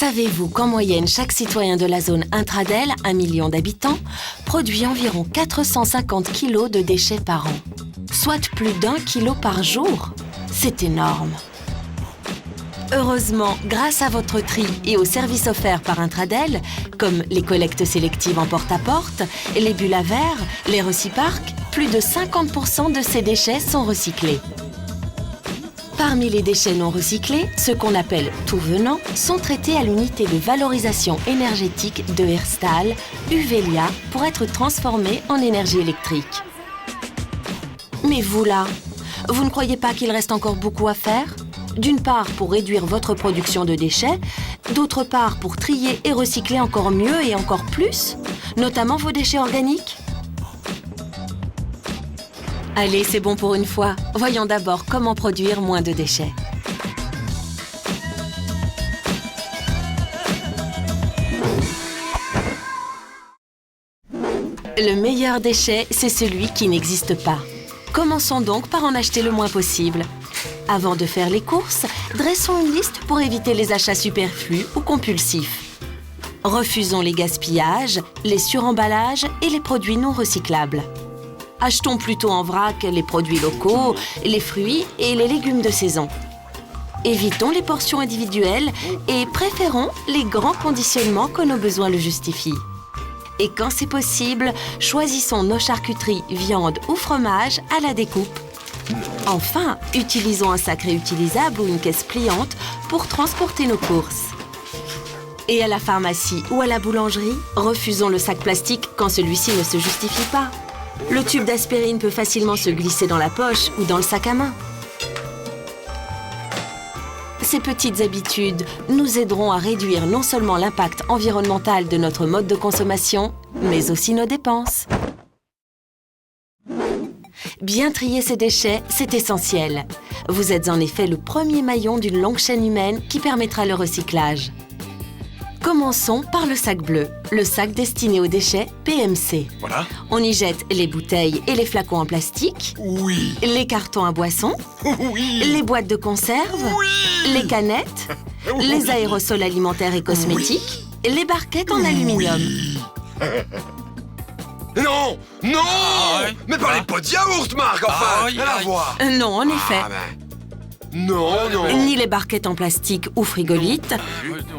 Savez-vous qu'en moyenne, chaque citoyen de la zone Intradel, 1 million d'habitants, produit environ 450 kg de déchets par an, soit plus d'1 kilo par jour? C'est énorme. Heureusement, grâce à votre tri et aux services offerts par Intradel, comme les collectes sélectives en porte-à-porte, les bulles à verre, les Reciparc, plus de 50% de ces déchets sont recyclés. Parmi les déchets non recyclés, ceux qu'on appelle tout venant sont traités à l'unité de valorisation énergétique de Herstal, Uvelia, pour être transformés en énergie électrique. Mais vous là, vous ne croyez pas qu'il reste encore beaucoup à faire ? D'une part pour réduire votre production de déchets, d'autre part pour trier et recycler encore mieux et encore plus, notamment vos déchets organiques. Allez, c'est bon pour une fois. Voyons d'abord comment produire moins de déchets. Le meilleur déchet, c'est celui qui n'existe pas. Commençons donc par en acheter le moins possible. Avant de faire les courses, dressons une liste pour éviter les achats superflus ou compulsifs. Refusons les gaspillages, les suremballages et les produits non recyclables. Achetons plutôt en vrac les produits locaux, les fruits et les légumes de saison. Évitons les portions individuelles et préférons les grands conditionnements que nos besoins le justifient. Et quand c'est possible, choisissons nos charcuteries, viande ou fromage à la découpe. Enfin, utilisons un sac réutilisable ou une caisse pliante pour transporter nos courses. Et à la pharmacie ou à la boulangerie, refusons le sac plastique quand celui-ci ne se justifie pas. Le tube d'aspirine peut facilement se glisser dans la poche ou dans le sac à main. Ces petites habitudes nous aideront à réduire non seulement l'impact environnemental de notre mode de consommation, mais aussi nos dépenses. Bien trier ces déchets, c'est essentiel. Vous êtes en effet le premier maillon d'une longue chaîne humaine qui permettra le recyclage. Commençons par le sac bleu, le sac destiné aux déchets PMC. Voilà. On y jette les bouteilles et les flacons en plastique, Oui. les cartons à boissons, Oui. les boîtes de conserve, Oui. les canettes, Oui. les aérosols alimentaires et cosmétiques, les barquettes en aluminium. Oui. Non. Non. Ah ouais. Mais parlez pas de yaourt, Marc, enfin. Ah oui, Rien à oui. voir. Non, en effet. Ah ben. Non, non. Ni les barquettes en plastique ou frigolites,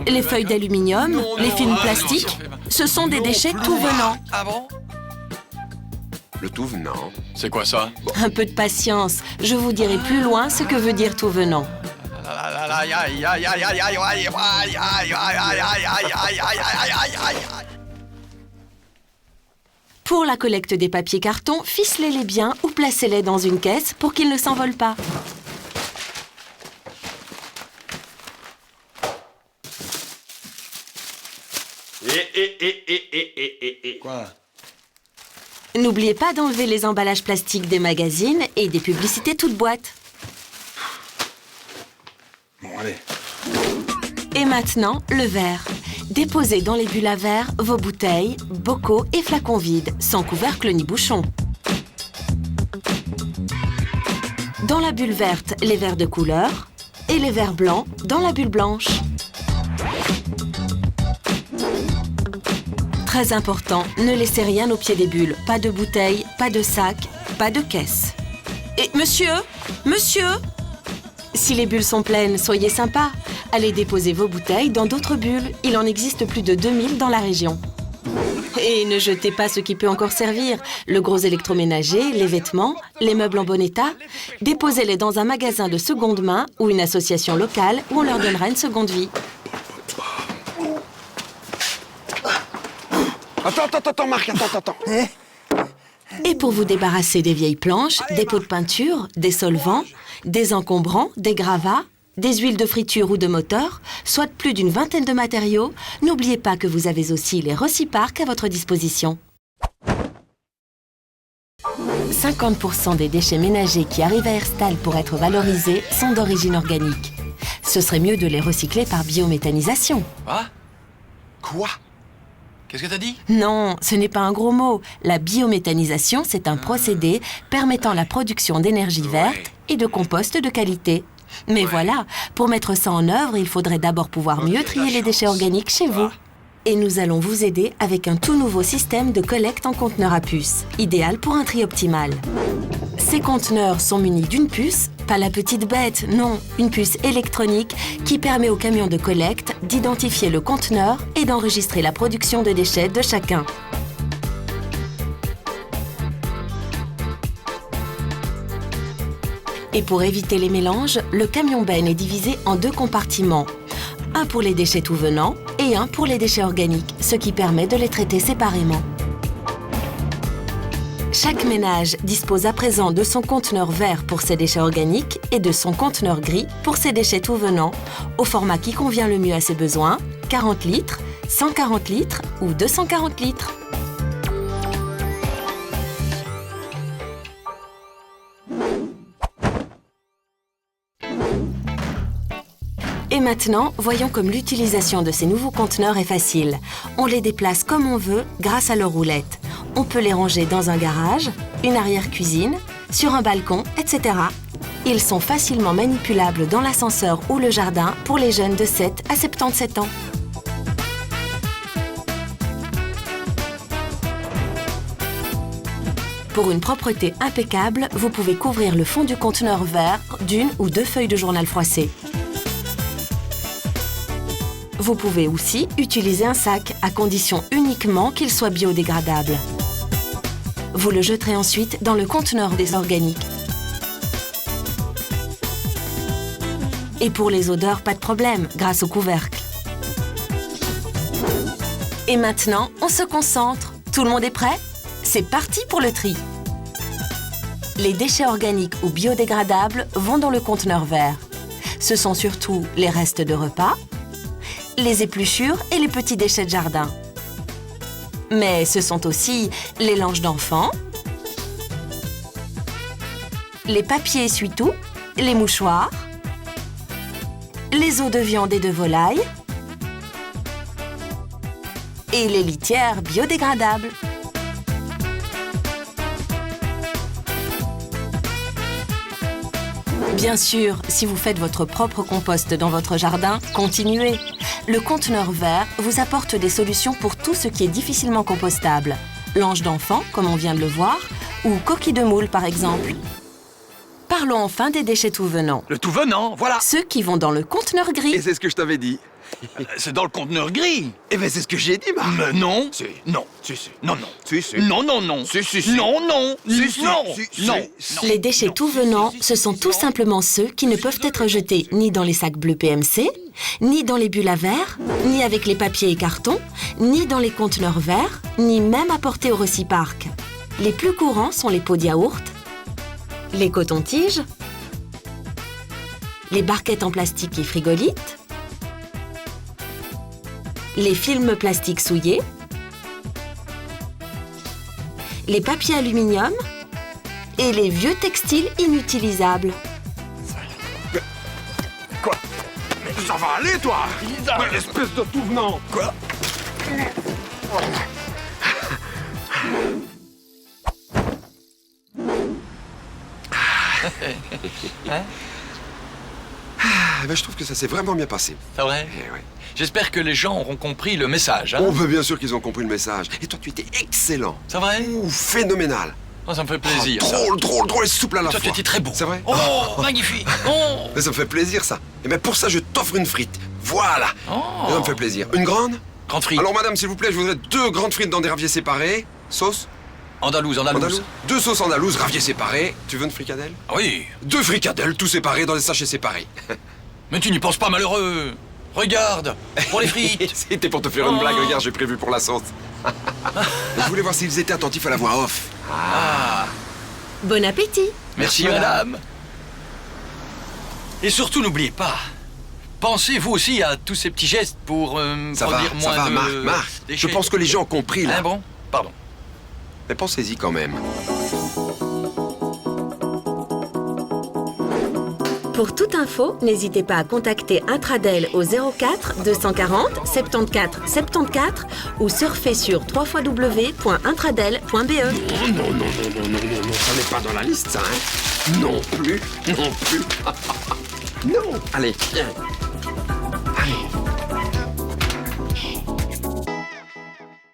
les feuilles d'aluminium, Non, les non, films ah, plastiques, non, ce sont des non déchets plus. tout venant. Ah bon? Le tout venant. C'est quoi ça? Un peu de patience, je vous dirai plus loin ce que veut dire tout venant. Pour la collecte des papiers cartons, ficelez-les bien ou placez-les dans une caisse pour qu'ils ne s'envolent pas. Quoi? N'oubliez pas d'enlever les emballages plastiques des magazines et des publicités toutes boîtes. Bon, allez. Et maintenant, le verre. Déposez dans les bulles à verre vos bouteilles, bocaux et flacons vides, sans couvercle ni bouchon. Dans la bulle verte, les verres de couleur et les verres blancs dans la bulle blanche. Très important, ne laissez rien au pied des bulles. Pas de bouteilles, pas de sac, pas de caisse. Et monsieur, si les bulles sont pleines, soyez sympa. Allez déposer vos bouteilles dans d'autres bulles. Il en existe plus de 2000 dans la région. Et ne jetez pas ce qui peut encore servir. Le gros électroménager, les vêtements, les meubles en bon état. Déposez-les dans un magasin de seconde main ou une association locale où on leur donnera une seconde vie. Attends, Marc, attends. Et pour vous débarrasser des vieilles planches, des pots de peinture, des solvants, des encombrants, des gravats, des huiles de friture ou de moteur, soit plus d'une vingtaine de matériaux, n'oubliez pas que vous avez aussi les Reciparc à votre disposition. 50% des déchets ménagers qui arrivent à Herstal pour être valorisés sont d'origine organique. Ce serait mieux de les recycler par biométhanisation. Quoi? Qu'est-ce que t'as dit? Non, ce n'est pas un gros mot. La biométhanisation, c'est un procédé permettant la production d'énergie verte et de compost de qualité. Mais voilà, pour mettre ça en œuvre, il faudrait d'abord pouvoir mieux trier les déchets organiques chez vous. Et nous allons vous aider avec un tout nouveau système de collecte en conteneur à puce, idéal pour un tri optimal. Ces conteneurs sont munis d'une puce, pas la petite bête, non, une puce électronique qui permet au camion de collecte d'identifier le conteneur et d'enregistrer la production de déchets de chacun. Et pour éviter les mélanges, le camion benne est divisé en 2 compartiments. Un pour les déchets tout venants et un pour les déchets organiques, ce qui permet de les traiter séparément. Chaque ménage dispose à présent de son conteneur vert pour ses déchets organiques et de son conteneur gris pour ses déchets tout venants, au format qui convient le mieux à ses besoins, 40 litres, 140 litres ou 240 litres. Et maintenant, voyons comme l'utilisation de ces nouveaux conteneurs est facile. On les déplace comme on veut grâce à leur roulette. On peut les ranger dans un garage, une arrière-cuisine, sur un balcon, etc. Ils sont facilement manipulables dans l'ascenseur ou le jardin pour les jeunes de 7 à 77 ans. Pour une propreté impeccable, vous pouvez couvrir le fond du conteneur vert d'1 ou 2 feuilles de journal froissé. Vous pouvez aussi utiliser un sac, à condition uniquement qu'il soit biodégradable. Vous le jeterez ensuite dans le conteneur des organiques. Et pour les odeurs, pas de problème, grâce au couvercle. Et maintenant, on se concentre. Tout le monde est prêt? C'est parti pour le tri. Les déchets organiques ou biodégradables vont dans le conteneur vert. Ce sont surtout les restes de repas, les épluchures et les petits déchets de jardin. Mais ce sont aussi les langes d'enfants, les papiers essuie-tout, les mouchoirs, les os de viande et de volaille et les litières biodégradables. Bien sûr, si vous faites votre propre compost dans votre jardin, continuez. Le conteneur vert vous apporte des solutions pour tout ce qui est difficilement compostable. Langes d'enfants, comme on vient de le voir, ou coquilles de moule, par exemple. Parlons enfin des déchets tout venants. Le tout venant, voilà. Ceux qui vont dans le conteneur gris. Et c'est ce que je t'avais dit. C'est dans le conteneur gris. Eh ben c'est ce que j'ai dit, Marc. Mais non. Si. Non. Si, si. Non, non. Si, si. Non, non, non. Si, si, si. Non, non. Si, si. Non. Si, Non. si. Non. Les déchets Non. tout venants, ce sont tout simplement ceux qui ne peuvent être jetés ni dans les sacs bleus PMC, ni dans les bulles à verre, ni avec les papiers et cartons, ni dans les conteneurs verts, ni même apportés au Reciparc. Les plus courants sont les pots de yaourt, les cotons-tiges, les barquettes en plastique et frigolites, les films plastiques souillés, les papiers aluminium et les vieux textiles inutilisables. Quoi? Mais ça va aller, toi? Mais espèce de tout venant. Quoi? Eh ben, je trouve que ça s'est vraiment bien passé. C'est vrai? Eh ouais. J'espère que les gens auront compris le message, hein? Oh, ben, bien sûr qu'ils ont compris le message. Et toi, tu étais excellent. C'est vrai? Ouh, phénoménal. Oh, ça me fait plaisir. Oh, drôle et souple à la Toi, tu fois. étais très beau. C'est vrai? Oh, magnifique. Oh. Mais ça me fait plaisir, ça. Et bien, pour ça, je t'offre une frite. Voilà. Oh. Ça me fait plaisir. Une grande? Grande frite. Alors, madame, s'il vous plaît, je voudrais 2 grandes frites dans des raviers séparés. Sauce? Andalouse. Andalouse. 2 sauces andalouse, raviers séparés. Tu veux une fricadelle? Ah oui. 2 fricadelles, tout séparés dans des sachets séparés. Mais tu n'y penses pas, malheureux. Regarde, pour les frites. C'était pour te faire une blague, regarde, j'ai prévu pour la sauce. Je voulais voir s'ils étaient attentifs à la voix off. Bon appétit! Merci, madame. Et surtout, n'oubliez pas, pensez vous aussi à tous ces petits gestes pour Ça va, produire moins ça va, de Marc. Je déchets. pense que les gens ont compris, là. Hein, bon? Pardon. Mais pensez-y quand même. Pour toute info, n'hésitez pas à contacter Intradel au 04 240 74 74 ou surfer sur www.intradel.be. Non, ça n'est pas dans la liste, ça, hein? Non plus. Non. Allez, viens.